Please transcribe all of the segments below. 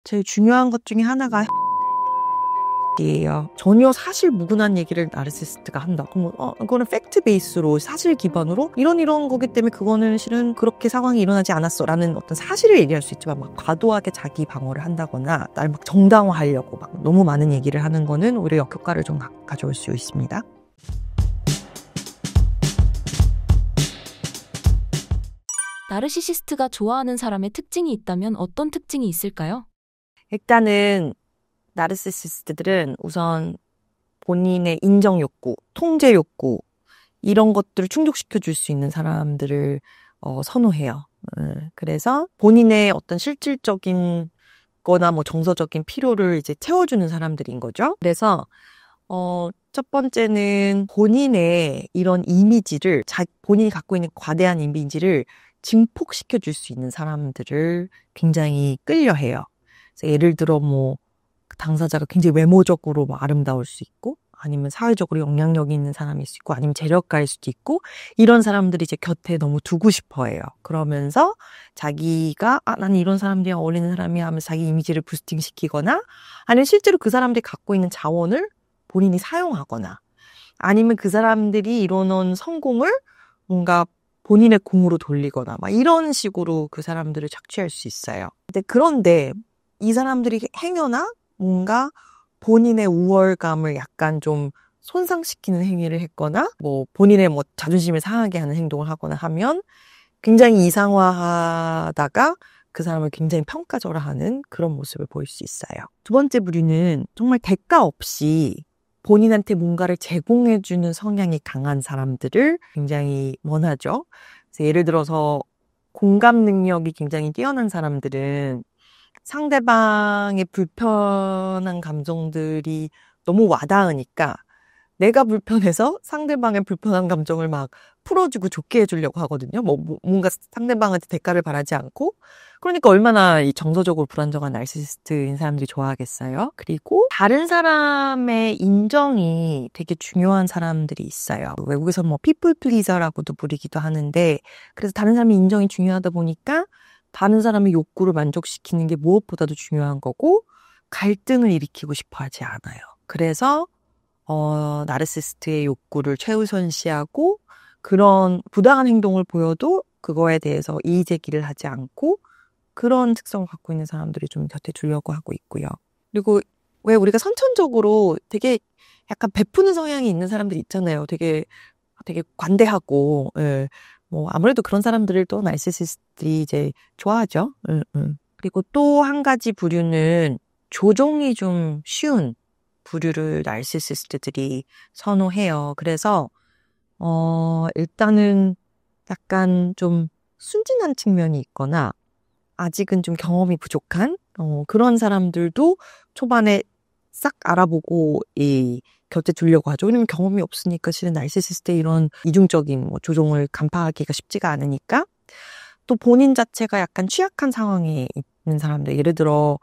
제일 중요한 것 중에 하나가 예요. 전혀 사실 무근한 얘기를 나르시시스트가 한다. 그럼 이거는 팩트 베이스로 사실 기반으로 이런 거기 때문에 그거는 실은 그렇게 상황이 일어나지 않았어라는 어떤 사실을 얘기할 수 있지만 막 과도하게 자기 방어를 한다거나 날 막 정당화하려고 막 너무 많은 얘기를 하는 거는 오히려 역효과를 좀 가져올 수 있습니다. 나르시시스트가 좋아하는 사람의 특징이 있다면 어떤 특징이 있을까요? 일단은 나르시시스트들은 우선 본인의 인정 욕구, 통제 욕구 이런 것들을 충족시켜 줄 수 있는 사람들을 선호해요. 그래서 본인의 어떤 실질적인 거나 뭐 정서적인 필요를 이제 채워주는 사람들인 거죠. 그래서 첫 번째는 본인의 이런 이미지를 본인이 갖고 있는 과대한 이미지를 증폭시켜 줄 수 있는 사람들을 굉장히 끌려해요. 그래서 예를 들어 뭐 당사자가 굉장히 외모적으로 뭐 아름다울 수 있고 아니면 사회적으로 영향력이 있는 사람일 수 있고 아니면 재력가일 수도 있고 이런 사람들이 이제 곁에 너무 두고 싶어 해요. 그러면서 자기가 나는 이런 사람들이랑 어울리는 사람이야 하면서 자기 이미지를 부스팅시키거나 아니면 실제로 그 사람들이 갖고 있는 자원을 본인이 사용하거나 아니면 그 사람들이 이뤄놓은 성공을 뭔가 본인의 공으로 돌리거나 막 이런 식으로 그 사람들을 착취할 수 있어요. 그런데 이 사람들이 행여나 뭔가 본인의 우월감을 약간 좀 손상시키는 행위를 했거나 뭐 본인의 뭐 자존심을 상하게 하는 행동을 하거나 하면 굉장히 이상화하다가 그 사람을 굉장히 평가절하하는 그런 모습을 보일 수 있어요. 두 번째 부류는 정말 대가 없이 본인한테 뭔가를 제공해주는 성향이 강한 사람들을 굉장히 원하죠. 그래서 예를 들어서 공감 능력이 굉장히 뛰어난 사람들은 상대방의 불편한 감정들이 너무 와닿으니까 내가 불편해서 상대방의 불편한 감정을 막 풀어주고 좋게 해주려고 하거든요. 뭔가 상대방한테 대가를 바라지 않고. 그러니까 얼마나 이 정서적으로 불안정한 나르시시스트인 사람들이 좋아하겠어요. 그리고 다른 사람의 인정이 되게 중요한 사람들이 있어요. 외국에서 뭐 피플 플리저라고도 부르기도 하는데 그래서 다른 사람의 인정이 중요하다 보니까 다른 사람의 욕구를 만족시키는 게 무엇보다도 중요한 거고 갈등을 일으키고 싶어 하지 않아요. 그래서 나르시시스트의 욕구를 최우선시하고 그런 부당한 행동을 보여도 그거에 대해서 이의 제기를 하지 않고 그런 특성을 갖고 있는 사람들이 좀 곁에 두려고 하고 있고요. 그리고 왜 우리가 선천적으로 되게 약간 베푸는 성향이 있는 사람들이 있잖아요. 되게 관대하고, 예. 뭐 아무래도 그런 사람들을 또 나르시시스트들이 이제 좋아하죠. 그리고 또 한 가지 부류는 조종이 좀 쉬운 부류를 나르시시스트들이 선호해요. 그래서 일단은 약간 좀 순진한 측면이 있거나 아직은 좀 경험이 부족한 그런 사람들도 초반에 싹 알아보고 곁에 두려고 하죠. 왜냐면 경험이 없으니까 실은 나르시시스트의 이런 이중적인 뭐 조종을 간파하기가 쉽지가 않으니까. 또 본인 자체가 약간 취약한 상황에 있는 사람들, 예를 들어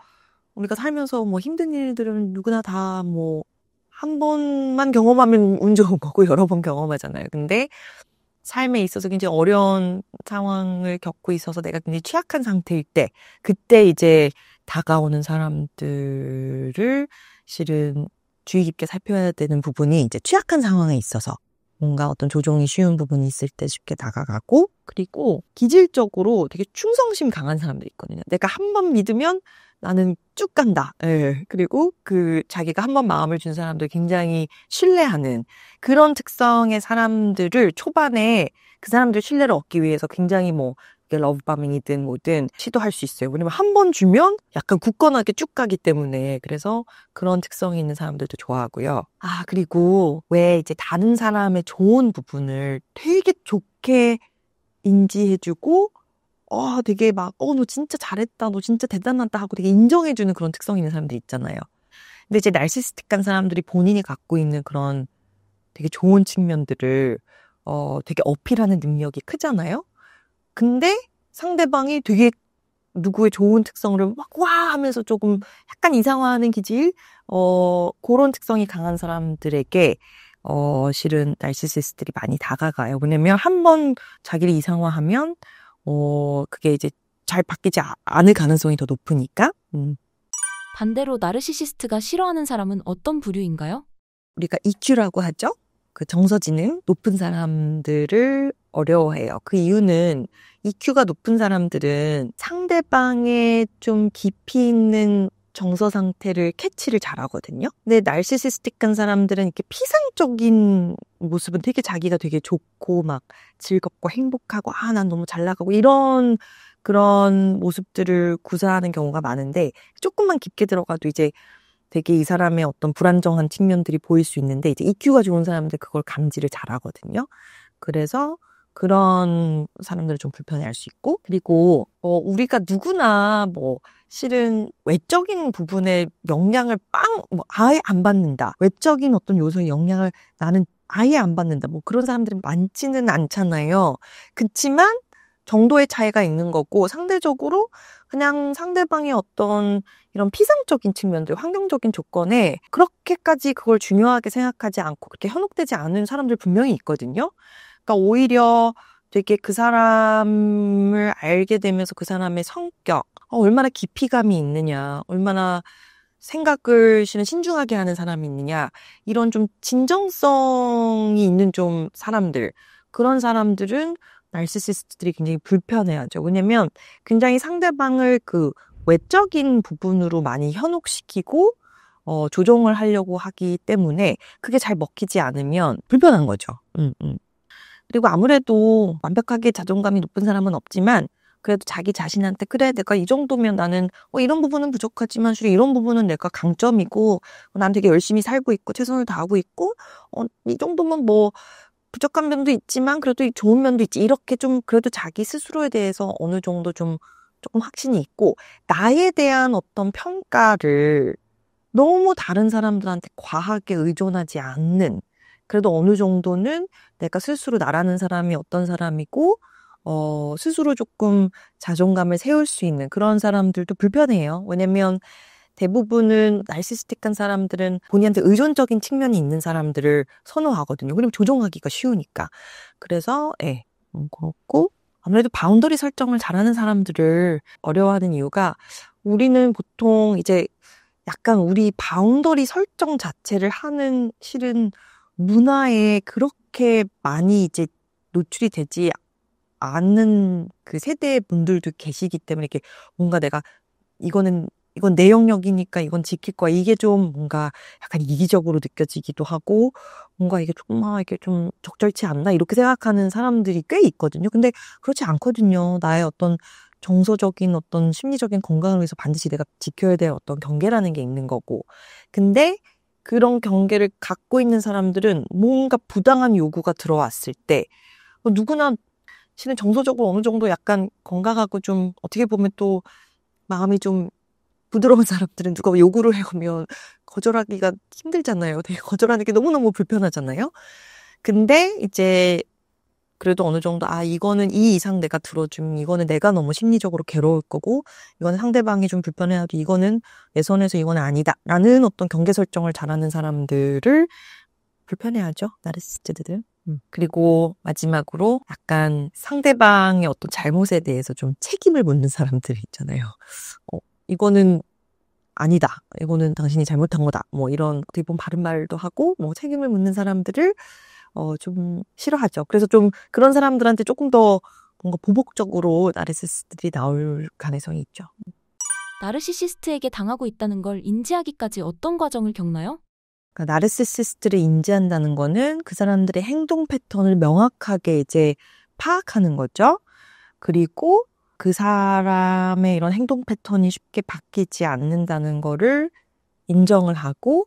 우리가 살면서 뭐 힘든 일들은 누구나 다 뭐 한 번만 경험하면 운 좋은 거고 여러 번 경험하잖아요. 근데 삶에 있어서 굉장히 어려운 상황을 겪고 있어서 내가 굉장히 취약한 상태일 때 그때 이제 다가오는 사람들을 실은 주의 깊게 살펴야 되는 부분이 이제 취약한 상황에 있어서 뭔가 어떤 조종이 쉬운 부분이 있을 때 쉽게 다가가고 그리고 기질적으로 되게 충성심 강한 사람들이 있거든요. 내가 한 번 믿으면 나는 쭉 간다. 예. 그리고 자기가 한 번 마음을 준 사람들 굉장히 신뢰하는 그런 특성의 사람들을 초반에 그 사람들 신뢰를 얻기 위해서 굉장히 뭐 러브바밍이든 뭐든 시도할 수 있어요. 왜냐면 한 번 주면 약간 굳건하게 쭉 가기 때문에 그래서 그런 특성이 있는 사람들도 좋아하고요. 그리고 왜 이제 다른 사람의 좋은 부분을 되게 좋게 인지해주고 되게 막 너 진짜 잘했다, 너 진짜 대단하다 하고 되게 인정해주는 그런 특성이 있는 사람들 있잖아요. 근데 이제 나르시시스틱한 사람들이 본인이 갖고 있는 그런 되게 좋은 측면들을 되게 어필하는 능력이 크잖아요. 근데 상대방이 되게 누구의 좋은 특성을 막 와 하면서 조금 약간 이상화하는 기질 그런 특성이 강한 사람들에게 실은 나르시시스트들이 많이 다가가요. 왜냐면 한 번 자기를 이상화하면 그게 이제 잘 바뀌지 않을 가능성이 더 높으니까. 반대로 나르시시스트가 싫어하는 사람은 어떤 부류인가요? 우리가 EQ라고 하죠. 그 정서지능 높은 사람들을 어려워해요. 그 이유는 EQ가 높은 사람들은 상대방의 좀 깊이 있는 정서 상태를 캐치를 잘하거든요. 근데 나르시시스틱한 사람들은 이렇게 피상적인 모습은 되게 자기가 되게 좋고 막 즐겁고 행복하고 난 너무 잘 나가고 이런 그런 모습들을 구사하는 경우가 많은데 조금만 깊게 들어가도 이제 되게 이 사람의 어떤 불안정한 측면들이 보일 수 있는데 이제 EQ가 좋은 사람들 그걸 감지를 잘하거든요. 그래서 그런 사람들은 좀 불편해할 수 있고 그리고 우리가 누구나 뭐 실은 외적인 부분에 영향을 아예 안 받는다. 외적인 어떤 요소의 영향을 나는 아예 안 받는다. 뭐 그런 사람들이 많지는 않잖아요. 그치만 정도의 차이가 있는 거고 상대적으로 그냥 상대방의 어떤 이런 피상적인 측면들, 환경적인 조건에 그렇게까지 그걸 중요하게 생각하지 않고 그렇게 현혹되지 않은 사람들 분명히 있거든요. 그러니까 오히려 되게 그 사람을 알게 되면서 그 사람의 성격, 얼마나 깊이감이 있느냐, 얼마나 생각을 실은 신중하게 하는 사람이 있느냐, 이런 좀 진정성이 있는 좀 사람들, 그런 사람들은 나르시시스트들이 굉장히 불편해하죠. 왜냐면 굉장히 상대방을 그 외적인 부분으로 많이 현혹시키고 조종을 하려고 하기 때문에 그게 잘 먹히지 않으면 불편한 거죠. 그리고 아무래도 완벽하게 자존감이 높은 사람은 없지만 그래도 자기 자신한테 그래 내가 이 정도면 나는 이런 부분은 부족하지만 실은 이런 부분은 내가 강점이고 난 되게 열심히 살고 있고 최선을 다하고 있고 이 정도면 뭐 부족한 면도 있지만 그래도 좋은 면도 있지 이렇게 좀 그래도 자기 스스로에 대해서 어느 정도 좀 조금 확신이 있고 나에 대한 어떤 평가를 너무 다른 사람들한테 과하게 의존하지 않는 그래도 어느 정도는 내가 스스로 나라는 사람이 어떤 사람이고 스스로 조금 자존감을 세울 수 있는 그런 사람들도 불편해요. 왜냐면 대부분은 나르시시틱한 사람들은 본인한테 의존적인 측면이 있는 사람들을 선호하거든요. 왜냐면 조종하기가 쉬우니까. 그래서 그렇고 아무래도 바운더리 설정을 잘하는 사람들을 어려워하는 이유가 우리는 보통 이제 약간 우리 바운더리 설정 자체를 하는 실은 문화에 그렇게 많이 이제 노출이 되지 않는 그 세대 분들도 계시기 때문에 이렇게 뭔가 내가 이건 내 영역이니까 이건 지킬 거야. 이게 좀 뭔가 약간 이기적으로 느껴지기도 하고 뭔가 이게 이게 좀 적절치 않나 이렇게 생각하는 사람들이 꽤 있거든요. 근데 그렇지 않거든요. 나의 어떤 정서적인 어떤 심리적인 건강을 위해서 반드시 내가 지켜야 될 어떤 경계라는 게 있는 거고. 근데 그런 경계를 갖고 있는 사람들은 뭔가 부당한 요구가 들어왔을 때 누구나 실은 정서적으로 어느 정도 약간 건강하고 좀 어떻게 보면 또 마음이 좀 부드러운 사람들은 누가 요구를 해오면 거절하기가 힘들잖아요. 되게 거절하는 게 너무너무 불편하잖아요. 근데 이제 그래도 어느 정도 이거는 이 이상 내가 들어주면 이거는 내가 너무 심리적으로 괴로울 거고 이거는 상대방이 좀 불편해하도 이거는 내 선에서 이거는 아니다 라는 어떤 경계 설정을 잘하는 사람들을 불편해하죠. 나르시시스트들은. 그리고 마지막으로 약간 상대방의 어떤 잘못에 대해서 좀 책임을 묻는 사람들이 있잖아요. 이거는 아니다. 이거는 당신이 잘못한 거다. 뭐 이런 어떻게 보면 바른 말도 하고 뭐 책임을 묻는 사람들을 좀 싫어하죠. 그래서 좀 그런 사람들한테 조금 더 뭔가 보복적으로 나르시시스트들이 나올 가능성이 있죠. 나르시시스트에게 당하고 있다는 걸 인지하기까지 어떤 과정을 겪나요? 그러니까 나르시시스트를 인지한다는 거는 그 사람들의 행동 패턴을 명확하게 이제 파악하는 거죠. 그리고 그 사람의 이런 행동 패턴이 쉽게 바뀌지 않는다는 거를 인정을 하고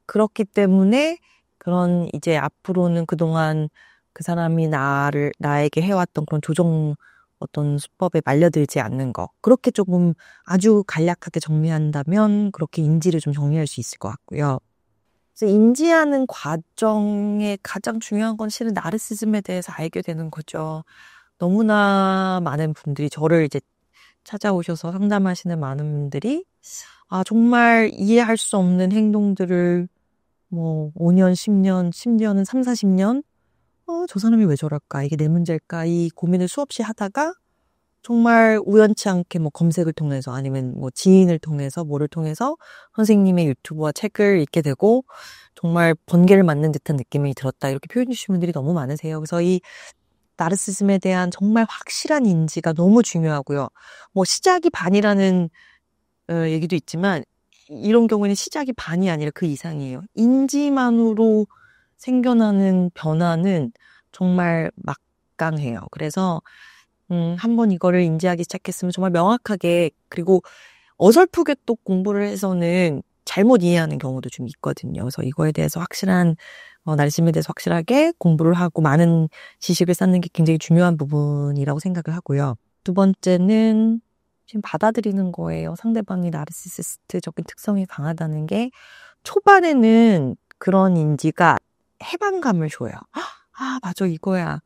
그렇기 때문에 그런 이제 앞으로는 그동안 그 사람이 나에게 해왔던 그런 조종 어떤 수법에 말려들지 않는 거. 그렇게 조금 아주 간략하게 정리한다면 그렇게 인지를 좀 정리할 수 있을 것 같고요. 그래서 인지하는 과정에 가장 중요한 건 실은 나르시즘에 대해서 알게 되는 거죠. 너무나 많은 분들이 저를 이제 찾아오셔서 상담하시는 많은 분들이 정말 이해할 수 없는 행동들을 뭐 5년, 10년, 심지어는 3, 40년 저 사람이 왜 저럴까? 이게 내 문제일까? 이 고민을 수없이 하다가 정말 우연치 않게 뭐 검색을 통해서 아니면 뭐 지인을 통해서 뭐를 통해서 선생님의 유튜브와 책을 읽게 되고 정말 번개를 맞는 듯한 느낌이 들었다. 이렇게 표현해 주신 분들이 너무 많으세요. 그래서 이 나르시즘에 대한 정말 확실한 인지가 너무 중요하고요. 뭐 시작이 반이라는 얘기도 있지만 이런 경우에는 시작이 반이 아니라 그 이상이에요. 인지만으로 생겨나는 변화는 정말 막강해요. 그래서 한번 이거를 인지하기 시작했으면 정말 명확하게 그리고 어설프게 또 공부를 해서는 잘못 이해하는 경우도 좀 있거든요. 그래서 이거에 대해서 확실한 나르시즘에 대해서 확실하게 공부를 하고 많은 지식을 쌓는 게 굉장히 중요한 부분이라고 생각을 하고요. 두 번째는 지금 받아들이는 거예요. 상대방이 나르시시스트적인 특성이 강하다는 게 초반에는 그런 인지가 해방감을 줘요. 아, 맞아, 이거야.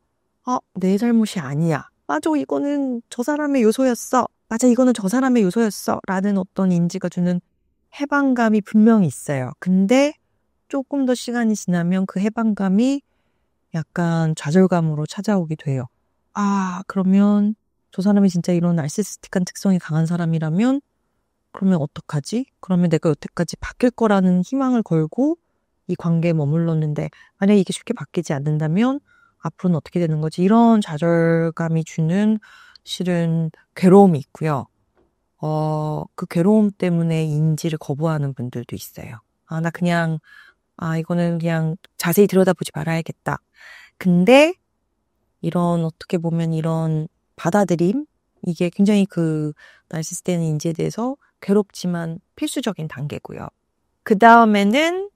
내 잘못이 아니야. 맞아, 이거는 저 사람의 요소였어. 맞아, 이거는 저 사람의 요소였어. 라는 어떤 인지가 주는 해방감이 분명히 있어요. 근데 조금 더 시간이 지나면 그 해방감이 약간 좌절감으로 찾아오게 돼요. 아, 그러면 저 사람이 진짜 이런 나르시시스틱한 특성이 강한 사람이라면 그러면 어떡하지? 그러면 내가 여태까지 바뀔 거라는 희망을 걸고 이 관계에 머물렀는데 만약에 이게 쉽게 바뀌지 않는다면 앞으로는 어떻게 되는 거지? 이런 좌절감이 주는 실은 괴로움이 있고요. 그 괴로움 때문에 인지를 거부하는 분들도 있어요. 이거는 그냥 자세히 들여다보지 말아야겠다. 근데 어떻게 보면 이런 받아들임? 이게 굉장히 그 나르시스트의 인지에 대해서 괴롭지만 필수적인 단계고요. 그 다음에는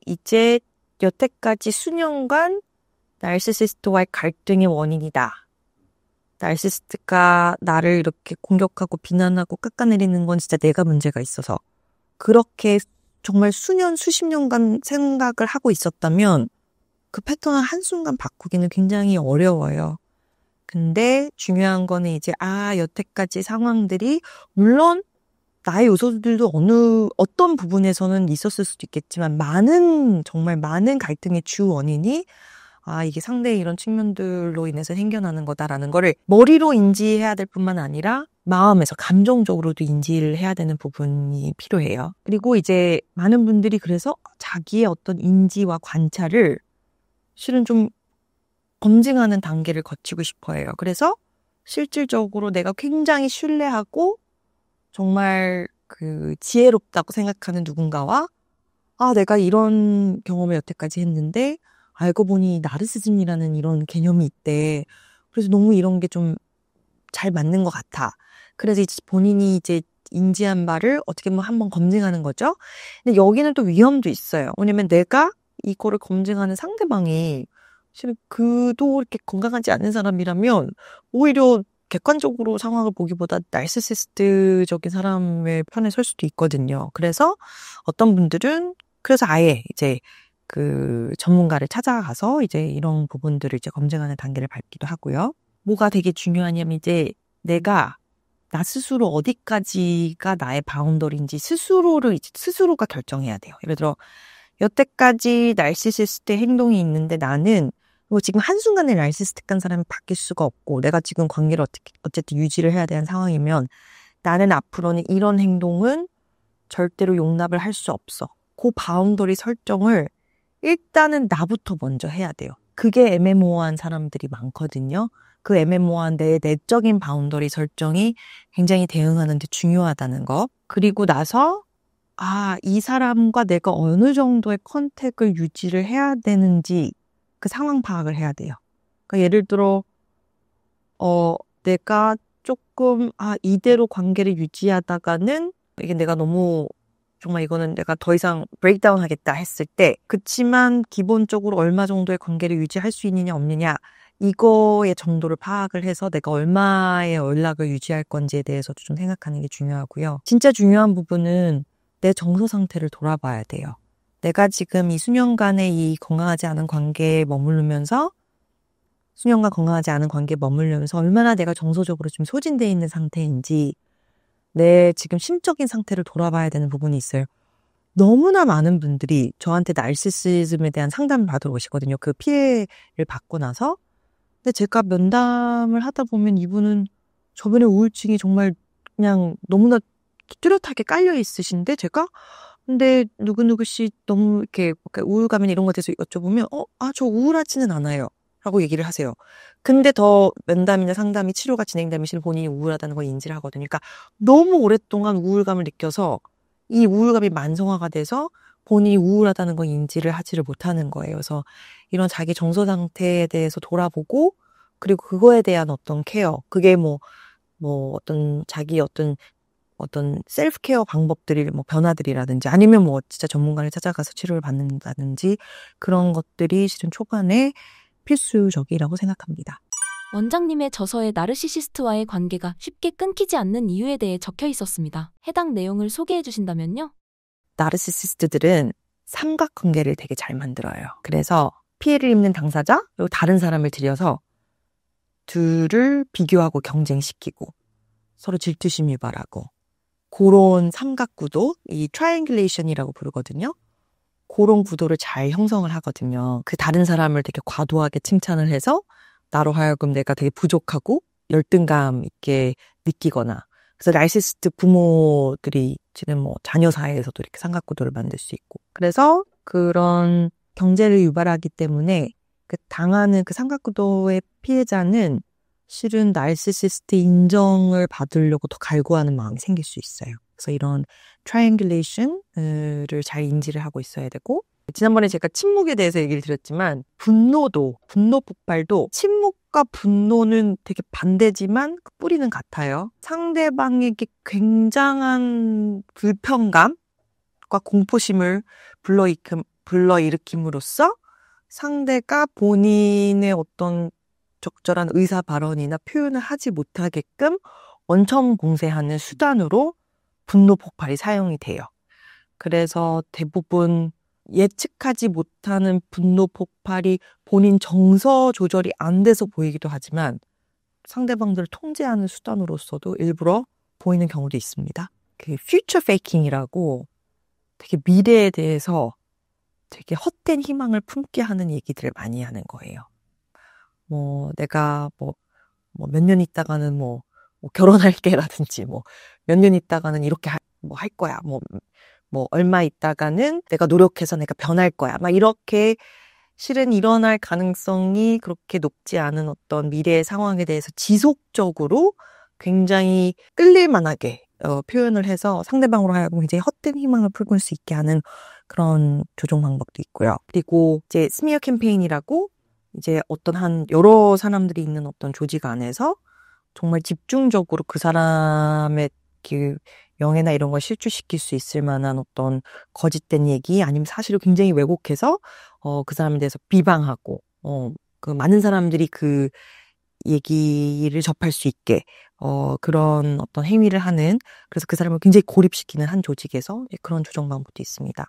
이제 여태까지 수년간 나르시시스트와의 갈등의 원인이다. 나르시시스트가 나를 이렇게 공격하고 비난하고 깎아내리는 건 진짜 내가 문제가 있어서 그렇게 정말 수년, 수십 년간 생각을 하고 있었다면 그 패턴을 한순간 바꾸기는 굉장히 어려워요. 근데 중요한 거는 이제 여태까지 상황들이 물론 나의 요소들도 어떤 부분에서는 있었을 수도 있겠지만 정말 많은 갈등의 주 원인이 이게 상대의 이런 측면들로 인해서 생겨나는 거다라는 거를 머리로 인지해야 될 뿐만 아니라 마음에서 감정적으로도 인지를 해야 되는 부분이 필요해요. 그리고 이제 많은 분들이 그래서 자기의 어떤 인지와 관찰을 실은 좀 검증하는 단계를 거치고 싶어 해요. 그래서 실질적으로 내가 굉장히 신뢰하고 정말 그 지혜롭다고 생각하는 누군가와 내가 이런 경험을 여태까지 했는데 알고 보니 나르시즘이라는 이런 개념이 있대. 그래서 너무 이런 게 좀 잘 맞는 것 같아. 그래서 이제 본인이 이제 인지한 바를 어떻게 보면 한번 검증하는 거죠. 근데 여기는 또 위험도 있어요. 왜냐면 내가 이거를 검증하는 상대방이 실은 그도 이렇게 건강하지 않은 사람이라면 오히려 객관적으로 상황을 보기보다 나르시시스트적인 사람의 편에 설 수도 있거든요. 그래서 어떤 분들은 그래서 아예 이제 그 전문가를 찾아가서 이제 이런 부분들을 이제 검증하는 단계를 밟기도 하고요. 뭐가 되게 중요하냐면 이제 내가 나 스스로 어디까지가 나의 바운더리인지 스스로가 결정해야 돼요. 예를 들어 여태까지 나르시시스트의 행동이 있는데 나는 뭐 지금 한순간에 나르시시스틱한 사람이 바뀔 수가 없고 내가 지금 관계를 어쨌든 유지를 해야 되는 상황이면 나는 앞으로는 이런 행동은 절대로 용납을 할 수 없어. 그 바운더리 설정을 일단은 나부터 먼저 해야 돼요. 그게 애매모호한 사람들이 많거든요. 그 애매모호한 내 내적인 바운더리 설정이 굉장히 대응하는 데 중요하다는 거. 그리고 나서 이 사람과 내가 어느 정도의 컨택을 유지를 해야 되는지 그 상황 파악을 해야 돼요. 그러니까 예를 들어 내가 조금 이대로 관계를 유지하다가는 이게 내가 너무 정말 이거는 내가 더 이상 브레이크다운 하겠다 했을 때 그치만 기본적으로 얼마 정도의 관계를 유지할 수 있느냐 없느냐 이거의 정도를 파악을 해서 내가 얼마의 연락을 유지할 건지에 대해서도 좀 생각하는 게 중요하고요. 진짜 중요한 부분은 내 정서 상태를 돌아봐야 돼요. 내가 지금 이 수년간의 이 건강하지 않은 관계에 머무르면서 수년간 건강하지 않은 관계에 머무르면서 얼마나 내가 정서적으로 좀 소진되어 있는 상태인지 내 지금 심적인 상태를 돌아봐야 되는 부분이 있어요. 너무나 많은 분들이 저한테 나르시시즘에 대한 상담을 받으러 오시거든요. 그 피해를 받고 나서. 근데 제가 면담을 하다 보면 이분은 저분의 우울증이 정말 그냥 너무나 뚜렷하게 깔려 있으신데 제가 근데 누구누구 씨 너무 이렇게 우울감이나 이런 것에 대해서 여쭤보면 저 우울하지는 않아요. 라고 얘기를 하세요. 근데 더 면담이나 상담이 치료가 진행되면 본인이 우울하다는 걸 인지를 하거든요. 그러니까 너무 오랫동안 우울감을 느껴서 이 우울감이 만성화가 돼서 본인이 우울하다는 걸 인지를 하지를 못하는 거예요. 그래서 이런 자기 정서 상태에 대해서 돌아보고 그리고 그거에 대한 어떤 케어, 그게 어떤 자기 어떤 셀프 케어 방법들이 변화들이라든지 아니면 진짜 전문가를 찾아가서 치료를 받는다든지 그런 것들이 실은 초반에 필수적이라고 생각합니다. 원장님의 저서에 나르시시스트와의 관계가 쉽게 끊기지 않는 이유에 대해 적혀 있었습니다. 해당 내용을 소개해 주신다면요? 나르시시스트들은 삼각관계를 되게 잘 만들어요. 그래서 피해를 입는 당사자 그리고 다른 사람을 들여서 둘을 비교하고 경쟁시키고 서로 질투심 유발하고 그런 삼각구도, 이 트라이앵귤레이션이라고 부르거든요. 그런 구도를 잘 형성을 하거든요. 그 다른 사람을 되게 과도하게 칭찬을 해서 나로 하여금 내가 되게 부족하고 열등감 있게 느끼거나 그래서 나르시시스트 부모들이 지금 자녀 사이에서도 이렇게 삼각구도를 만들 수 있고 그래서 그런 경제를 유발하기 때문에 그 당하는 그 삼각구도의 피해자는 실은 나르시시스트 인정을 받으려고 더 갈구하는 마음이 생길 수 있어요. 그래서 이런 트라이앵귤레이션을 잘 인지를 하고 있어야 되고 지난번에 제가 침묵에 대해서 얘기를 드렸지만 분노 폭발도 침묵과 분노는 되게 반대지만 그 뿌리는 같아요. 상대방에게 굉장한 불편감과 공포심을 불러일으킴으로써 상대가 본인의 어떤 적절한 의사 발언이나 표현을 하지 못하게끔 원천 봉쇄하는 수단으로 분노 폭발이 사용이 돼요. 그래서 대부분 예측하지 못하는 분노 폭발이 본인 정서 조절이 안 돼서 보이기도 하지만 상대방들을 통제하는 수단으로서도 일부러 보이는 경우도 있습니다. 그 퓨처 페이킹이라고 되게 미래에 대해서 되게 헛된 희망을 품게 하는 얘기들을 많이 하는 거예요. 내가 몇 년 있다가는 결혼할게라든지 몇 년 있다가는 이렇게 할 거야. 얼마 있다가는 내가 노력해서 내가 변할 거야. 막 이렇게 실은 일어날 가능성이 그렇게 높지 않은 어떤 미래의 상황에 대해서 지속적으로 굉장히 끌릴 만하게 표현을 해서 상대방으로 하여금 굉장히 헛된 희망을 품을 수 있게 하는 그런 조종 방법도 있고요. 그리고 이제 스미어 캠페인이라고 이제 여러 사람들이 있는 어떤 조직 안에서 정말 집중적으로 그 사람의 그 명예나 이런 걸 실추시킬 수 있을 만한 어떤 거짓된 얘기 아니면 사실을 굉장히 왜곡해서 그 사람에 대해서 비방하고 그 많은 사람들이 그 얘기를 접할 수 있게 그런 어떤 행위를 하는 그래서 그 사람을 굉장히 고립시키는 한 조직에서 그런 조정 방법도 있습니다.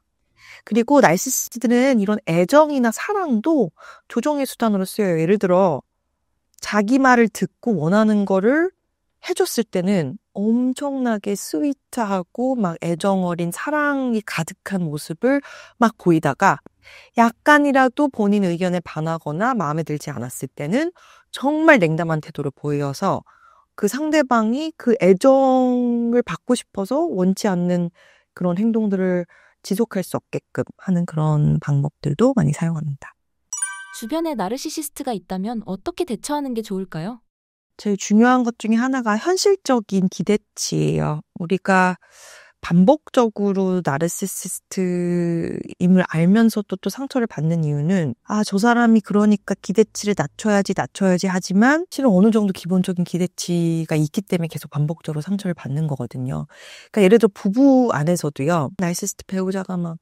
그리고 나르시시스트들은 이런 애정이나 사랑도 조정의 수단으로 쓰여요. 예를 들어 자기 말을 듣고 원하는 거를 해줬을 때는 엄청나게 스위트하고 막 애정 어린 사랑이 가득한 모습을 막 보이다가 약간이라도 본인 의견에 반하거나 마음에 들지 않았을 때는 정말 냉담한 태도를 보여서 그 상대방이 그 애정을 받고 싶어서 원치 않는 그런 행동들을 지속할 수 없게끔 하는 그런 방법들도 많이 사용합니다. 주변에 나르시시스트가 있다면 어떻게 대처하는 게 좋을까요? 제일 중요한 것 중에 하나가 현실적인 기대치예요. 우리가 반복적으로 나르시시스트임을 알면서도 또 상처를 받는 이유는 저 사람이 그러니까 기대치를 낮춰야지 하지만 실은 어느 정도 기본적인 기대치가 있기 때문에 계속 반복적으로 상처를 받는 거거든요. 그러니까 예를 들어 부부 안에서도요. 나르시시스트 배우자가 막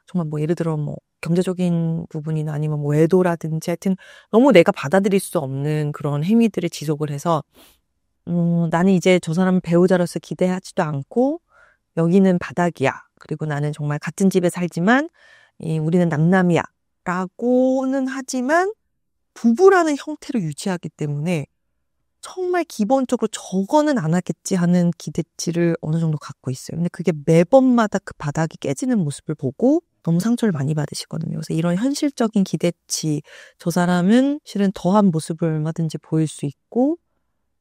정말 예를 들어 경제적인 부분이나 아니면 외도라든지 하여튼 너무 내가 받아들일 수 없는 그런 행위들을 지속을 해서 나는 이제 저 사람 배우자로서 기대하지도 않고 여기는 바닥이야. 그리고 나는 정말 같은 집에 살지만 우리는 남남이야. 라고는 하지만 부부라는 형태로 유지하기 때문에 정말 기본적으로 저거는 안 하겠지 하는 기대치를 어느 정도 갖고 있어요. 근데 그게 매번마다 그 바닥이 깨지는 모습을 보고 너무 상처를 많이 받으시거든요. 그래서 이런 현실적인 기대치, 저 사람은 실은 더한 모습을 얼마든지 보일 수 있고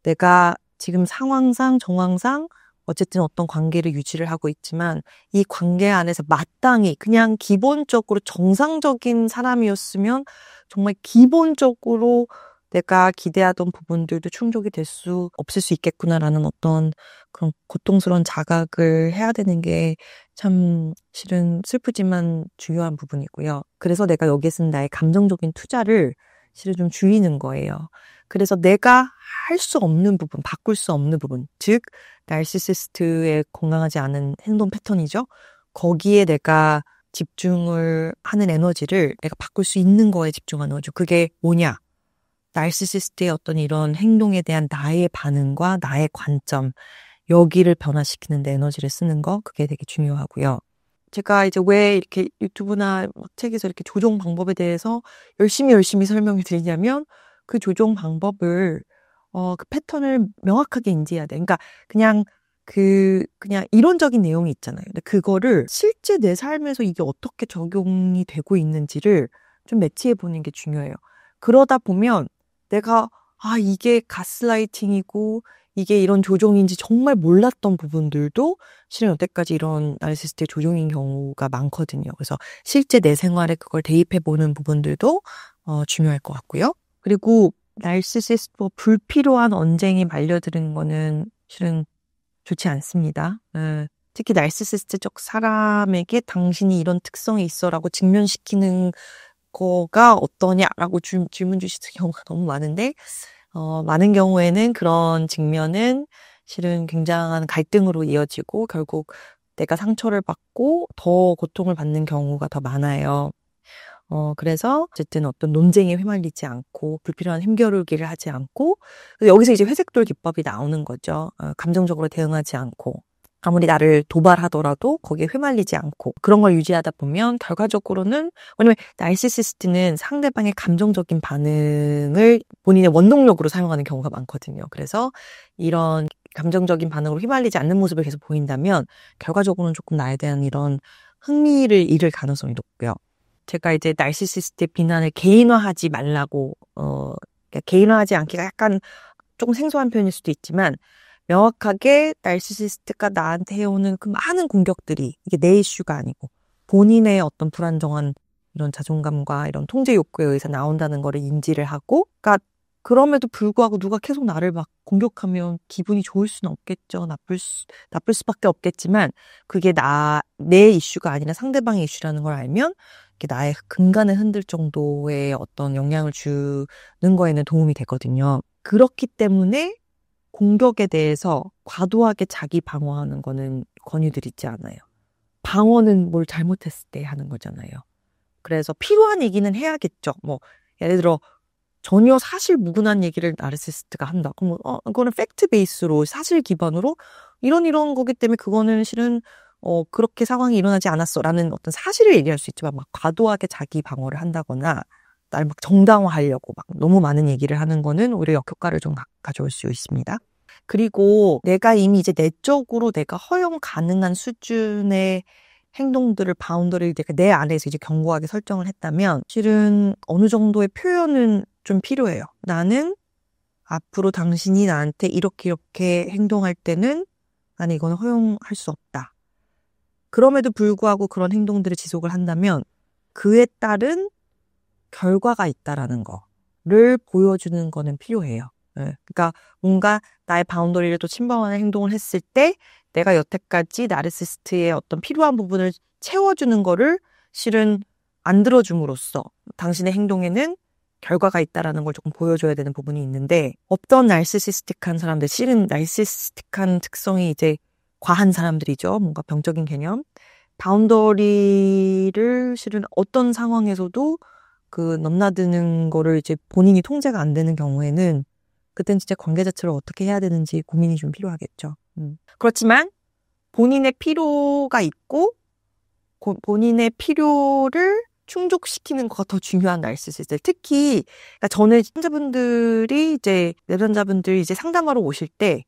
내가 지금 상황상, 정황상 어쨌든 어떤 관계를 유지를 하고 있지만 이 관계 안에서 마땅히 그냥 기본적으로 정상적인 사람이었으면 정말 기본적으로 내가 기대하던 부분들도 충족이 될 수 없을 수 있겠구나라는 어떤 그런 고통스러운 자각을 해야 되는 게 참 실은 슬프지만 중요한 부분이고요. 그래서 내가 여기에 쓴 나의 감정적인 투자를 실은 좀 줄이는 거예요. 그래서 내가 할 수 없는 부분, 바꿀 수 없는 부분, 즉 나르시시스트의 건강하지 않은 행동 패턴이죠. 거기에 내가 집중을 하는 에너지를 내가 바꿀 수 있는 거에 집중하는 거죠. 그게 뭐냐? 나르시시스트의 어떤 이런 행동에 대한 나의 반응과 나의 관점, 여기를 변화시키는 데 에너지를 쓰는 거, 그게 되게 중요하고요. 제가 이제 왜 이렇게 유튜브나 책에서 이렇게 조정 방법에 대해서 열심히 설명을 드리냐면 그 조정 방법을 그 패턴을 명확하게 인지해야 돼. 그러니까 그냥 이론적인 내용이 있잖아요. 근데 그거를 실제 내 삶에서 이게 어떻게 적용이 되고 있는지를 좀 매치해 보는 게 중요해요. 그러다 보면 내가 이게 가스라이팅이고 이게 이런 조종인지 정말 몰랐던 부분들도 실은 여태까지 이런 나르시시스트의 조종인 경우가 많거든요. 그래서 실제 내 생활에 그걸 대입해 보는 부분들도 중요할 것 같고요. 그리고 나르시시스트와 불필요한 언쟁이 말려드는 거는 실은 좋지 않습니다. 특히 나르시시스트적 사람에게 당신이 이런 특성이 있어라고 직면시키는 거가 어떠냐라고 질문 주시는 경우가 너무 많은데 많은 경우에는 그런 직면은 실은 굉장한 갈등으로 이어지고 결국 내가 상처를 받고 더 고통을 받는 경우가 더 많아요. 그래서 어쨌든 어떤 논쟁에 휘말리지 않고 불필요한 힘겨루기를 하지 않고 여기서 이제 회색돌 기법이 나오는 거죠. 감정적으로 대응하지 않고 아무리 나를 도발하더라도 거기에 휘말리지 않고 그런 걸 유지하다 보면 결과적으로는 왜냐면 나르시시스트는 상대방의 감정적인 반응을 본인의 원동력으로 사용하는 경우가 많거든요. 그래서 이런 감정적인 반응으로 휘말리지 않는 모습을 계속 보인다면 결과적으로는 조금 나에 대한 이런 흥미를 잃을 가능성이 높고요. 제가 이제 나르시시스트의 비난을 개인화하지 말라고 그러니까 개인화하지 않기가 약간 조금 생소한 표현일 수도 있지만 명확하게 나르시시스트가 나한테 해오는 그 많은 공격들이 이게 내 이슈가 아니고 본인의 어떤 불안정한 이런 자존감과 이런 통제 욕구에 의해서 나온다는 거를 인지를 하고 그러니까 그럼에도 불구하고 누가 계속 나를 막 공격하면 기분이 좋을 수는 없겠죠. 나쁠 수밖에 없겠지만 그게 내 이슈가 아니라 상대방의 이슈라는 걸 알면 이게 나의 근간을 흔들 정도의 어떤 영향을 주는 거에는 도움이 되거든요. 그렇기 때문에 공격에 대해서 과도하게 자기 방어하는 거는 권유드리지 않아요. 방어는 뭘 잘못했을 때 하는 거잖아요. 그래서 필요한 얘기는 해야겠죠. 뭐 예를 들어 전혀 사실 무근한 얘기를 나르시시스트가 한다. 그럼 그거는 팩트 베이스로 사실 기반으로 이런 거기 때문에 그거는 실은 그렇게 상황이 일어나지 않았어라는 어떤 사실을 얘기할 수 있지만 막 과도하게 자기 방어를 한다거나 날 막 정당화하려고 막 너무 많은 얘기를 하는 거는 오히려 역효과를 좀 가져올 수 있습니다. 그리고 내가 이미 이제 내적으로 내가 허용 가능한 수준의 행동들을 바운더리를 내 안에서 이제 견고하게 설정을 했다면 실은 어느 정도의 표현은 좀 필요해요. 나는 앞으로 당신이 나한테 이렇게 행동할 때는 나는 이건 허용할 수 없다. 그럼에도 불구하고 그런 행동들을 지속을 한다면 그에 따른 결과가 있다라는 거를 보여주는 거는 필요해요. 그러니까 뭔가 나의 바운더리를 또 침범하는 행동을 했을 때 내가 여태까지 나르시시스트의 어떤 필요한 부분을 채워주는 거를 실은 안 들어줌으로써 당신의 행동에는 결과가 있다라는 걸 조금 보여줘야 되는 부분이 있는데 없던 나르시시스틱한 사람들, 실은 나르시시스틱한 특성이 이제 과한 사람들이죠. 뭔가 병적인 개념. 바운더리를 실은 어떤 상황에서도 그 넘나드는 거를 이제 본인이 통제가 안 되는 경우에는 그땐 진짜 관계 자체를 어떻게 해야 되는지 고민이 좀 필요하겠죠. 그렇지만 본인의 필요가 있고 본인의 필요를 충족시키는 거가 더 중요한 나르시시스트. 특히 그러니까 저는 내담자분들이 이제 상담하러 오실 때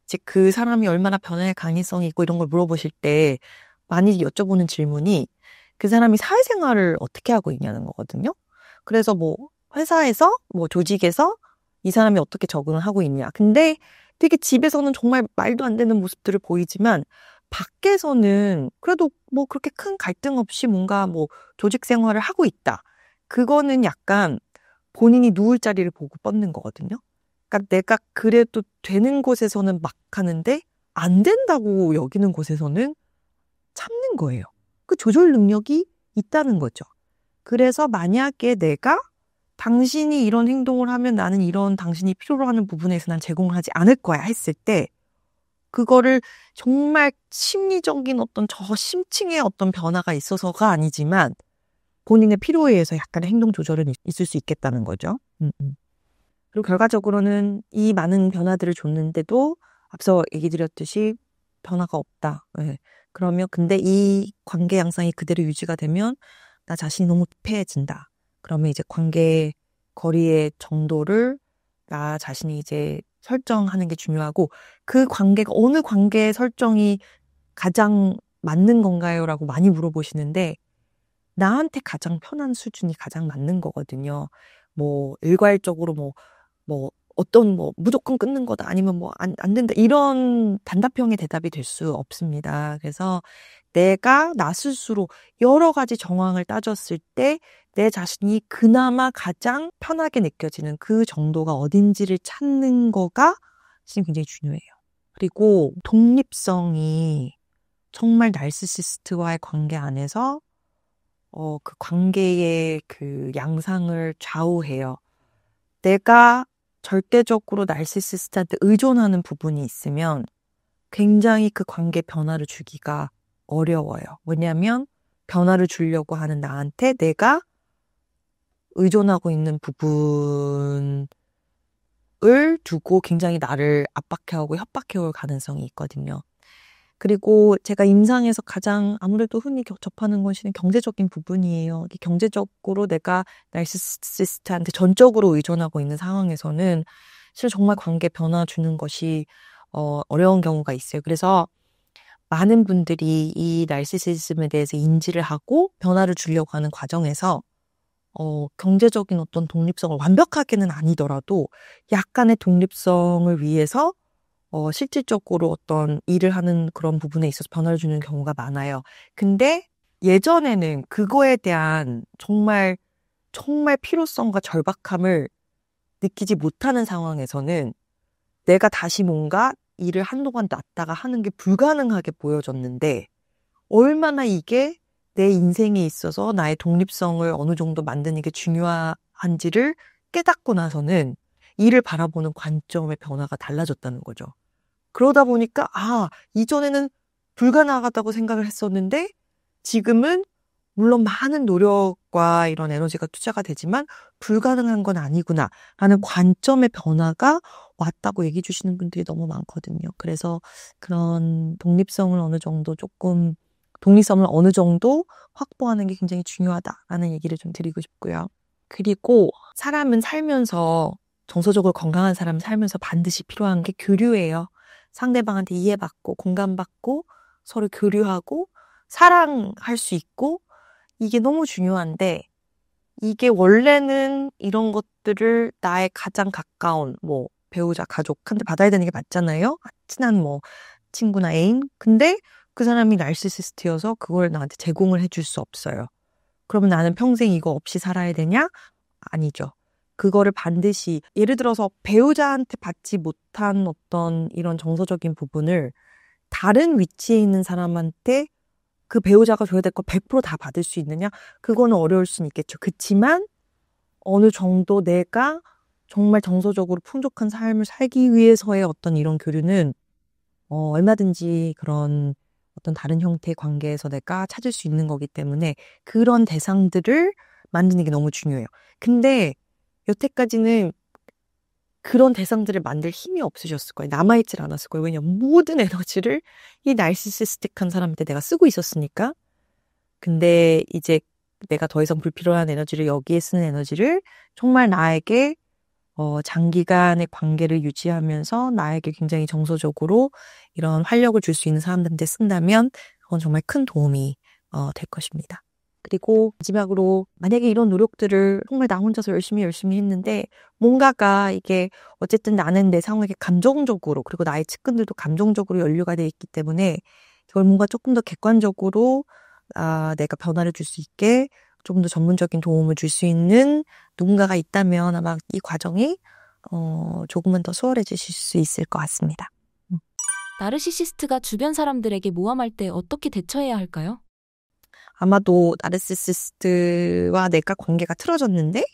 이제 그 사람이 얼마나 변화의 강의성이 있고 이런 걸 물어보실 때 많이 여쭤보는 질문이 그 사람이 사회생활을 어떻게 하고 있냐는 거거든요. 그래서 뭐 회사에서 뭐 조직에서 이 사람이 어떻게 적응을 하고 있냐. 근데 되게 집에서는 정말 말도 안 되는 모습들을 보이지만 밖에서는 그래도 뭐 그렇게 큰 갈등 없이 뭔가 뭐 조직 생활을 하고 있다. 그거는 약간 본인이 누울 자리를 보고 뻗는 거거든요. 그러니까 내가 그래도 되는 곳에서는 막 하는데 안 된다고 여기는 곳에서는 참는 거예요. 그 조절 능력이 있다는 거죠. 그래서 만약에 내가 당신이 이런 행동을 하면 나는 이런 당신이 필요로 하는 부분에서 난 제공을 하지 않을 거야 했을 때 그거를 정말 심리적인 어떤 저 심층의 어떤 변화가 있어서가 아니지만 본인의 필요에 의해서 약간의 행동 조절은 있을 수 있겠다는 거죠. 그리고 결과적으로는 이 많은 변화들을 줬는데도 앞서 얘기 드렸듯이 변화가 없다. 네. 그러면 근데 이 관계 양상이 그대로 유지가 되면 나 자신이 너무 피폐해진다. 그러면 이제 관계 거리의 정도를 나 자신이 이제 설정하는 게 중요하고 그 관계가 어느 관계 설정이 가장 맞는 건가요? 라고 많이 물어보시는데 나한테 가장 편한 수준이 가장 맞는 거거든요. 뭐 일괄적으로 뭐 어떤 뭐 무조건 끊는 거다 아니면 뭐 안 된다 이런 단답형의 대답이 될 수 없습니다. 그래서 내가 나 스스로 여러 가지 정황을 따졌을 때 내 자신이 그나마 가장 편하게 느껴지는 그 정도가 어딘지를 찾는 거가 지금 굉장히 중요해요. 그리고 독립성이 정말 나르시시스트와의 관계 안에서 그 관계의 그 양상을 좌우해요. 내가 절대적으로 나르시시스트한테 의존하는 부분이 있으면 굉장히 그 관계 변화를 주기가 어려워요. 왜냐하면 변화를 주려고 하는 나한테 내가 의존하고 있는 부분을 두고 굉장히 나를 압박해오고 협박해올 가능성이 있거든요. 그리고 제가 임상에서 가장 아무래도 흔히 접하는 것이 경제적인 부분이에요. 경제적으로 내가 나르시시스트한테 전적으로 의존하고 있는 상황에서는 사실 정말 관계 변화 주는 것이 어려운 경우가 있어요. 그래서 많은 분들이 이 나르시시즘에 대해서 인지를 하고 변화를 주려고 하는 과정에서 경제적인 어떤 독립성을 완벽하게는 아니더라도 약간의 독립성을 위해서 실질적으로 어떤 일을 하는 그런 부분에 있어서 변화를 주는 경우가 많아요. 근데 예전에는 그거에 대한 정말 필요성과 절박함을 느끼지 못하는 상황에서는 내가 다시 뭔가 일을 한동안 놨다가 하는 게 불가능하게 보여졌는데 얼마나 이게 내 인생에 있어서 나의 독립성을 어느 정도 만드는 게 중요한지를 깨닫고 나서는 일을 바라보는 관점의 변화가 달라졌다는 거죠. 그러다 보니까 이전에는 불가능하다고 생각을 했었는데 지금은 물론 많은 노력과 이런 에너지가 투자가 되지만 불가능한 건 아니구나 라는 관점의 변화가 왔다고 얘기해 주시는 분들이 너무 많거든요. 그래서 그런 독립성을 어느 정도 확보하는 게 굉장히 중요하다라는 얘기를 좀 드리고 싶고요. 그리고 사람은 살면서 정서적으로 건강한 사람은 살면서 반드시 필요한 게 교류예요. 상대방한테 이해받고 공감받고 서로 교류하고 사랑할 수 있고 이게 너무 중요한데 이게 원래는 이런 것들을 나의 가장 가까운 뭐 배우자, 가족한테 받아야 되는 게 맞잖아요. 친한 뭐 친구나 애인. 근데 그 사람이 나르시시스트여서 그걸 나한테 제공을 해줄 수 없어요. 그러면 나는 평생 이거 없이 살아야 되냐? 아니죠. 그거를 반드시 예를 들어서 배우자한테 받지 못한 어떤 이런 정서적인 부분을 다른 위치에 있는 사람한테 그 배우자가 줘야 될 거 100% 다 받을 수 있느냐? 그거는 어려울 수는 있겠죠. 그치만 어느 정도 내가 정말 정서적으로 풍족한 삶을 살기 위해서의 어떤 이런 교류는 얼마든지 그런 어떤 다른 형태의 관계에서 내가 찾을 수 있는 거기 때문에 그런 대상들을 만드는 게 너무 중요해요. 근데 여태까지는 그런 대상들을 만들 힘이 없으셨을 거예요. 남아있질 않았을 거예요. 왜냐면 모든 에너지를 이 나르시시스틱한 사람한테 내가 쓰고 있었으니까. 근데 이제 내가 더 이상 불필요한 에너지를 여기에 쓰는 에너지를 정말 나에게 장기간의 관계를 유지하면서 나에게 굉장히 정서적으로 이런 활력을 줄 수 있는 사람들한테 쓴다면 그건 정말 큰 도움이 될 것입니다. 그리고 마지막으로 만약에 이런 노력들을 정말 나 혼자서 열심히 했는데 뭔가가 이게 어쨌든 나는 내 상황에 감정적으로 그리고 나의 측근들도 감정적으로 연루가 돼 있기 때문에 그걸 뭔가 조금 더 객관적으로 내가 변화를 줄 수 있게 조금 더 전문적인 도움을 줄 수 있는 누군가가 있다면 아마 이 과정이 조금은 더 수월해지실 수 있을 것 같습니다. 나르시시스트가 주변 사람들에게 모함할 때 어떻게 대처해야 할까요? 아마도 나르시시스트와 내가 관계가 틀어졌는데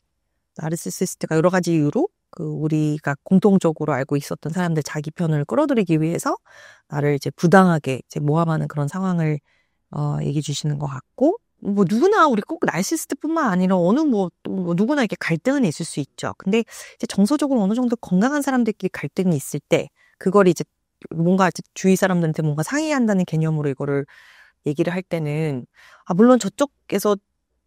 나르시시스트가 여러 가지 이유로 우리가 공통적으로 알고 있었던 사람들 자기 편을 끌어들이기 위해서 나를 이제 부당하게 이제 모함하는 그런 상황을 얘기해 주시는 것 같고 뭐 누구나 우리 꼭 나르시시스트뿐만 아니라 어느 또 누구나 이렇게 갈등은 있을 수 있죠. 근데 이제 정서적으로 어느 정도 건강한 사람들끼리 갈등이 있을 때 그걸 이제 뭔가 주위 사람들한테 뭔가 상의한다는 개념으로 이거를 얘기를 할 때는 물론 저쪽에서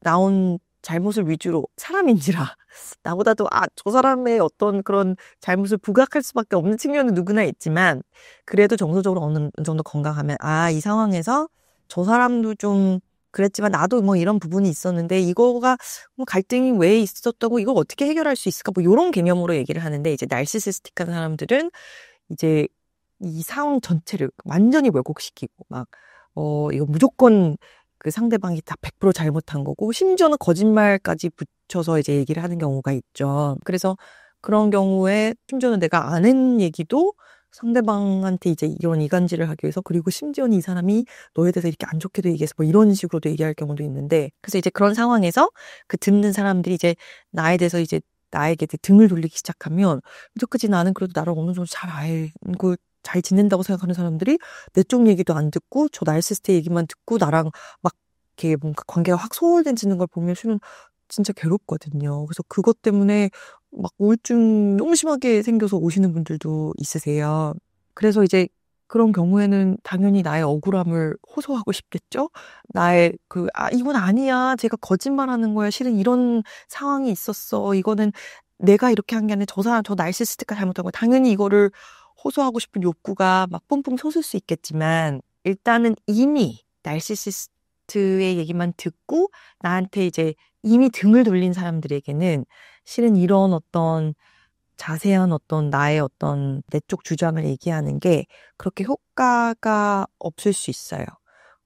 나온 잘못을 위주로 사람인지라 나보다도 저 사람의 어떤 그런 잘못을 부각할 수밖에 없는 측면은 누구나 있지만 그래도 정서적으로 어느 정도 건강하면 이 상황에서 저 사람도 좀 그랬지만 나도 뭐 이런 부분이 있었는데 이거가 뭐 갈등이 왜 있었다고 이걸 어떻게 해결할 수 있을까 뭐 이런 개념으로 얘기를 하는데 이제 나르시시스틱한 사람들은 이제 이 상황 전체를 완전히 왜곡시키고 이거 무조건 그 상대방이 다 100% 잘못한 거고 심지어는 거짓말까지 붙여서 이제 얘기를 하는 경우가 있죠. 그래서 그런 경우에 심지어는 내가 아는 얘기도 상대방한테 이제 이런 이간질을 하기 위해서 그리고 심지어는 이 사람이 너에 대해서 이렇게 안 좋게도 얘기해서 뭐 이런 식으로도 얘기할 경우도 있는데 그래서 이제 그런 상황에서 그 듣는 사람들이 이제 나에 대해서 이제 나에게 등을 돌리기 시작하면 이제까지 나는 그래도 나를 어느 정도 잘 알고 잘 지낸다고 생각하는 사람들이 내 쪽 얘기도 안 듣고 저 나르시시스트 얘기만 듣고 나랑 막 이렇게 뭔가 관계가 확 소홀해지는 걸 보면 실은 진짜 괴롭거든요. 그래서 그것 때문에 막 우울증 너무 심하게 생겨서 오시는 분들도 있으세요. 그래서 이제 그런 경우에는 당연히 나의 억울함을 호소하고 싶겠죠? 나의 이건 아니야. 제가 거짓말하는 거야. 실은 이런 상황이 있었어. 이거는 내가 이렇게 한 게 아니라 저 나르시시스트가 잘못한 거야. 당연히 이거를 호소하고 싶은 욕구가 막 뿜뿜 솟을 수 있겠지만 일단은 이미 나르시시스트의 얘기만 듣고 나한테 이제 이미 등을 돌린 사람들에게는 실은 이런 어떤 자세한 어떤 나의 어떤 내 쪽 주장을 얘기하는 게 그렇게 효과가 없을 수 있어요.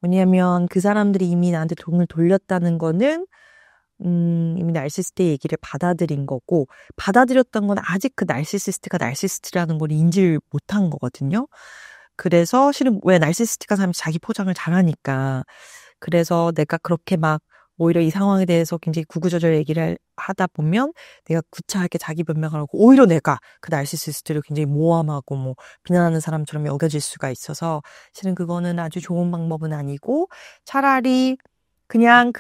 왜냐하면 그 사람들이 이미 나한테 등을 돌렸다는 거는 이미 나르시시스트의 얘기를 받아들인 거고 받아들였던 건 아직 그 나르시시스트가 나르시시스트라는 걸 인지를 못한 거거든요. 그래서 실은 왜 나르시시스트가 사람이 자기 포장을 잘하니까 그래서 내가 그렇게 막 오히려 이 상황에 대해서 굉장히 구구절절 얘기를 하다 보면 내가 구차하게 자기 변명을 하고 오히려 내가 그 나르시시스트를 굉장히 모함하고 뭐 비난하는 사람처럼 여겨질 수가 있어서 실은 그거는 아주 좋은 방법은 아니고 차라리 그냥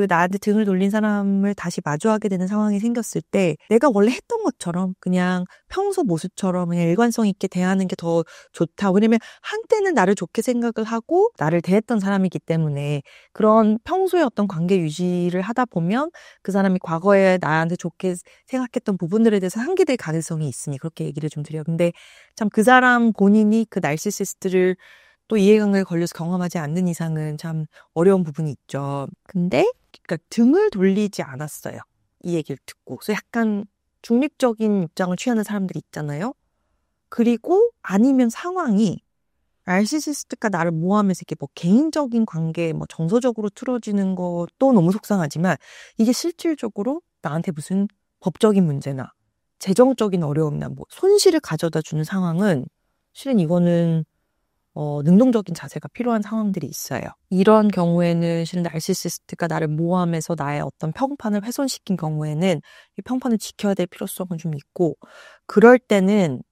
나한테 등을 돌린 사람을 다시 마주하게 되는 상황이 생겼을 때 내가 원래 했던 것처럼 그냥 평소 모습처럼 그냥 일관성 있게 대하는 게 더 좋다. 왜냐면 한때는 나를 좋게 생각을 하고 나를 대했던 사람이기 때문에 그런 평소에 어떤 관계 유지를 하다 보면 그 사람이 과거에 나한테 좋게 생각했던 부분들에 대해서 한계될 가능성이 있으니 그렇게 얘기를 좀 드려요. 근데 참 그 사람 본인이 그 나르시시스트를 또 이해관계에 걸려서 경험하지 않는 이상은 참 어려운 부분이 있죠. 근데 그러니까 등을 돌리지 않았어요. 이 얘기를 듣고. 그래서 약간 중립적인 입장을 취하는 사람들이 있잖아요. 그리고 아니면 상황이 나르시시스트가 나를 모함해서 이렇게 뭐 개인적인 관계, 뭐 정서적으로 틀어지는 것도 너무 속상하지만 이게 실질적으로 나한테 무슨 법적인 문제나 재정적인 어려움이나 뭐 손실을 가져다 주는 상황은 실은 이거는 능동적인 자세가 필요한 상황들이 있어요. 이런 경우에는 실은 나르시시스트가 나를 모함해서 나의 어떤 평판을 훼손시킨 경우에는 이 평판을 지켜야 될 필요성은 좀 있고 그럴 때는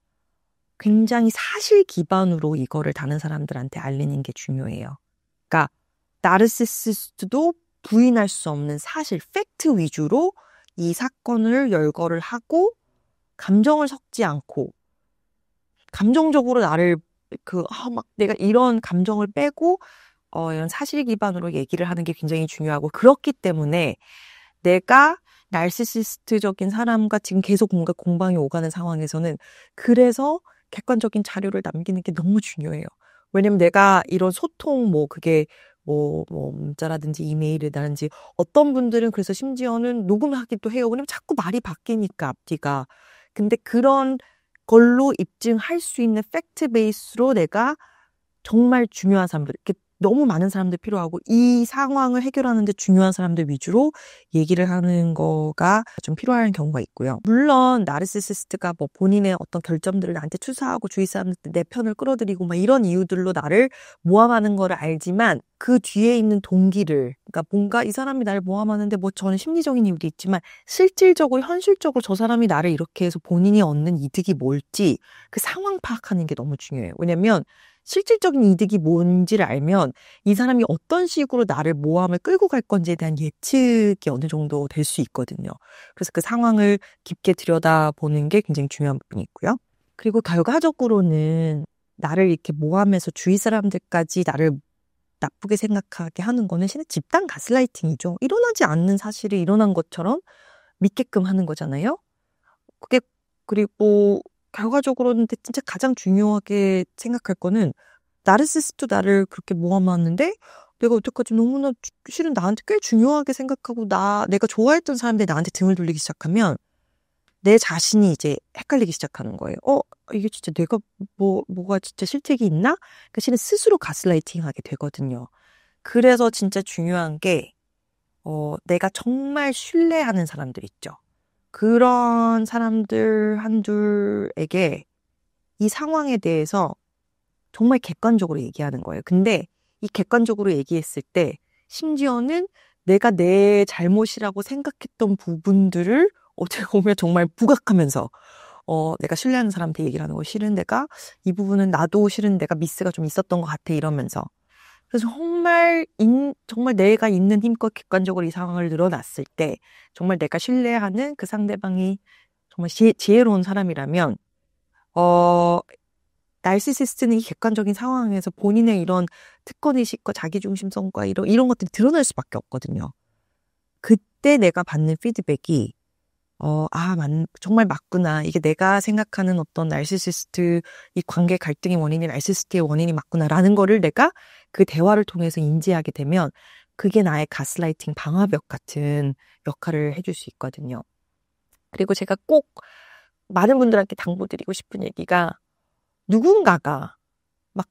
굉장히 사실 기반으로 이거를 다른 사람들한테 알리는 게 중요해요. 그러니까 나르시시스트도 부인할 수 없는 사실, 팩트 위주로 이 사건을 열거를 하고 감정을 섞지 않고 감정적으로 나를 막 내가 이런 감정을 빼고 이런 사실 기반으로 얘기를 하는 게 굉장히 중요하고 그렇기 때문에 내가 나르시시스트적인 사람과 지금 계속 뭔가 공방이 오가는 상황에서는 그래서 객관적인 자료를 남기는 게 너무 중요해요. 왜냐면 내가 이런 소통 그게 문자라든지 이메일이라든지 어떤 분들은 그래서 심지어는 녹음하기도 해요. 왜냐면 자꾸 말이 바뀌니까 앞뒤가. 근데 그런 걸로 입증할 수 있는 팩트 베이스로 내가 정말 중요한 사람들, 이렇게 너무 많은 사람들 필요하고 이 상황을 해결하는 데 중요한 사람들 위주로 얘기를 하는 거가 좀 필요한 경우가 있고요. 물론 나르시시스트가 본인의 어떤 결점들을 나한테 투사하고 주위 사람들 내 편을 끌어들이고 이런 이유들로 나를 모함하는 거를 알지만 그 뒤에 있는 동기를, 그러니까 뭔가 이 사람이 나를 모함하는데 저는 심리적인 이유도 있지만 실질적으로 현실적으로 저 사람이 나를 이렇게 해서 본인이 얻는 이득이 뭘지 그 상황 파악하는 게 너무 중요해요. 왜냐면 실질적인 이득이 뭔지를 알면 이 사람이 어떤 식으로 나를 모함을 끌고 갈 건지에 대한 예측이 어느 정도 될 수 있거든요. 그래서 그 상황을 깊게 들여다보는 게 굉장히 중요한 부분이 있고요. 그리고 결과적으로는 나를 이렇게 모함해서 주위 사람들까지 나를 나쁘게 생각하게 하는 거는 집단 가스라이팅이죠. 일어나지 않는 사실이 일어난 것처럼 믿게끔 하는 거잖아요. 그리고 결과적으로는 진짜 가장 중요하게 생각할 거는 나르시스트도 나를 그렇게 모함하는데 내가 어떡하지 너무나 실은 나한테 꽤 중요하게 생각하고 내가 좋아했던 사람들이 나한테 등을 돌리기 시작하면 내 자신이 이제 헷갈리기 시작하는 거예요. 이게 진짜 내가 뭐가 진짜 실책이 있나? 그러니까 실은 스스로 가스라이팅 하게 되거든요. 그래서 진짜 중요한 게 내가 정말 신뢰하는 사람들 있죠. 그런 사람들 한둘에게 이 상황에 대해서 정말 객관적으로 얘기하는 거예요. 근데 이 객관적으로 얘기했을 때 심지어는 내가 내 잘못이라고 생각했던 부분들을 어떻게 보면 정말 부각하면서 내가 신뢰하는 사람한테 얘기를 하는 거 실은 이 부분은 나도 실은 내가 미스가 좀 있었던 것 같아 이러면서. 그래서 정말 내가 있는 힘껏 객관적으로 이 상황을 늘어놨을 때 정말 내가 신뢰하는 그 상대방이 정말 지혜로운 사람이라면 나르시시스트는 이 객관적인 상황에서 본인의 이런 특권의식과 자기중심성과 이런 것들이 드러날 수밖에 없거든요. 그때 내가 받는 피드백이 정말 맞구나. 이게 내가 생각하는 어떤 나르시시스트 이 관계 갈등의 원인이 나르시시스트의 원인이 맞구나라는 거를 내가 그 대화를 통해서 인지하게 되면 그게 나의 가스라이팅 방화벽 같은 역할을 해줄 수 있거든요. 그리고 제가 꼭 많은 분들한테 당부드리고 싶은 얘기가 누군가가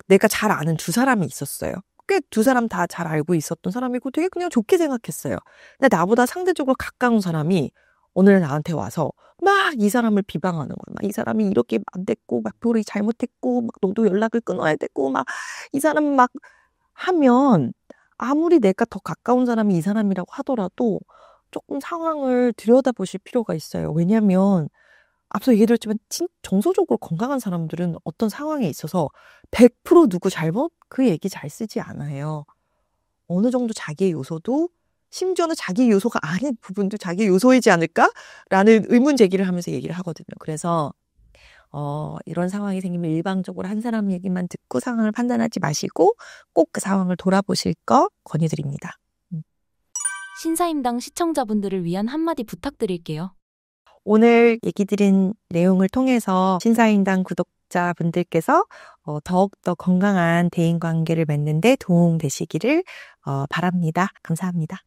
내가 잘 아는 두 사람이 있었어요. 꽤 두 사람 다 잘 알고 있었던 사람이고 되게 그냥 좋게 생각했어요. 근데 나보다 상대적으로 가까운 사람이 오늘 나한테 와서 막 이 사람을 비방하는 거예요. 이 사람이 이렇게 안 됐고, 별이 잘못했고, 너도 연락을 끊어야 되고, 이 사람 하면 아무리 내가 더 가까운 사람이 이 사람이라고 하더라도 조금 상황을 들여다보실 필요가 있어요. 왜냐면 앞서 얘기드렸지만 정서적으로 건강한 사람들은 어떤 상황에 있어서 100% 누구 잘못? 그 얘기 잘 쓰지 않아요. 어느 정도 자기의 요소도 심지어는 자기 요소가 아닌 부분도 자기 요소이지 않을까라는 의문 제기를 하면서 얘기를 하거든요. 그래서 이런 상황이 생기면 일방적으로 한 사람 얘기만 듣고 상황을 판단하지 마시고 꼭 그 상황을 돌아보실 거 권유드립니다. 신사임당 시청자분들을 위한 한마디 부탁드릴게요. 오늘 얘기 드린 내용을 통해서 신사임당 구독자분들께서 더욱더 건강한 대인관계를 맺는 데 도움되시기를 바랍니다. 감사합니다.